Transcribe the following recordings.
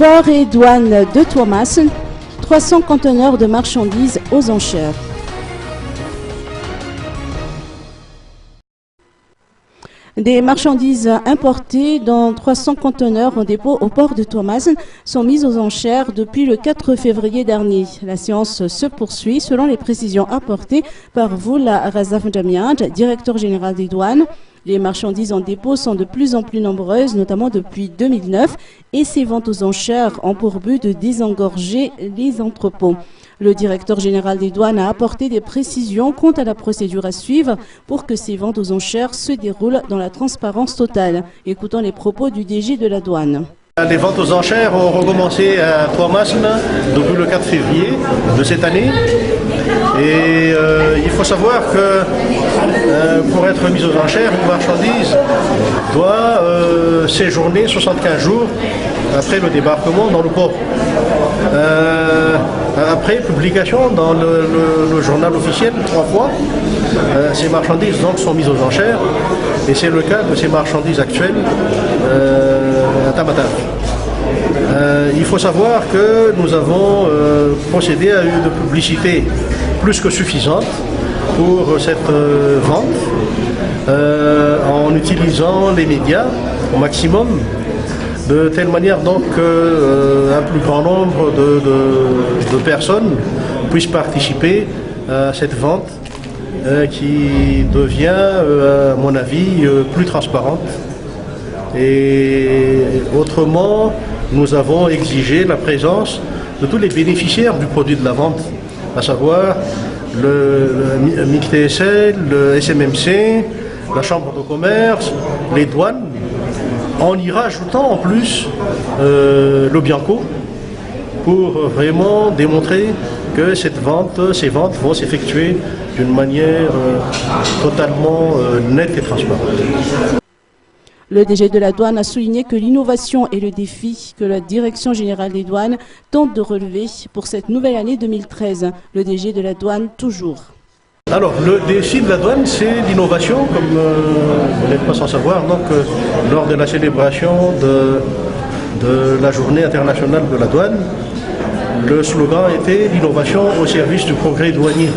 Port et douane de Tuamasin, 300 conteneurs de marchandises aux enchères. Des marchandises importées dans 300 conteneurs en dépôt au port de Tuamasin sont mises aux enchères depuis le 4 février dernier. La séance se poursuit selon les précisions apportées par Voula Razaf Jamiad, directeur général des douanes. Les marchandises en dépôt sont de plus en plus nombreuses, notamment depuis 2009, et ces ventes aux enchères ont pour but de désengorger les entrepôts. Le directeur général des douanes a apporté des précisions quant à la procédure à suivre pour que ces ventes aux enchères se déroulent dans la transparence totale. Écoutons les propos du DG de la douane. Les ventes aux enchères ont recommencé à Tuamasin depuis le 4 février de cette année. Et il faut savoir que pour être mise aux enchères, une marchandise doit séjourner 75 jours après le débarquement dans le port. Après publication dans le journal officiel 3 fois, ces marchandises donc sont mises aux enchères et c'est le cas de ces marchandises actuelles à Tamatave. Il faut savoir que nous avons procédé à une publicité plus que suffisante pour cette vente en utilisant les médias au maximum, de telle manière donc qu'un plus grand nombre de personnes puissent participer à cette vente qui devient, à mon avis, plus transparente. Et autrement, nous avons exigé la présence de tous les bénéficiaires du produit de la vente, à savoir le MICTSL, le SMMC, la Chambre de commerce, les douanes, en y rajoutant en plus le Bianco pour vraiment démontrer que ces ventes vont s'effectuer d'une manière totalement nette et transparente. Le DG de la douane a souligné que l'innovation est le défi que la Direction générale des douanes tente de relever pour cette nouvelle année 2013. Le DG de la douane toujours. Alors, le défi de la douane, c'est l'innovation, comme vous n'êtes pas sans savoir. Donc, lors de la célébration de la journée internationale de la douane, le slogan était « L'innovation au service du progrès douanier ».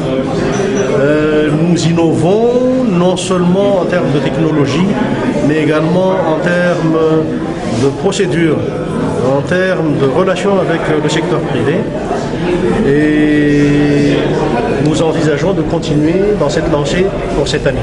Nous innovons non seulement en termes de technologie, mais également en termes de procédures, en termes de relations avec le secteur privé. Et nous envisageons de continuer dans cette lancée pour cette année.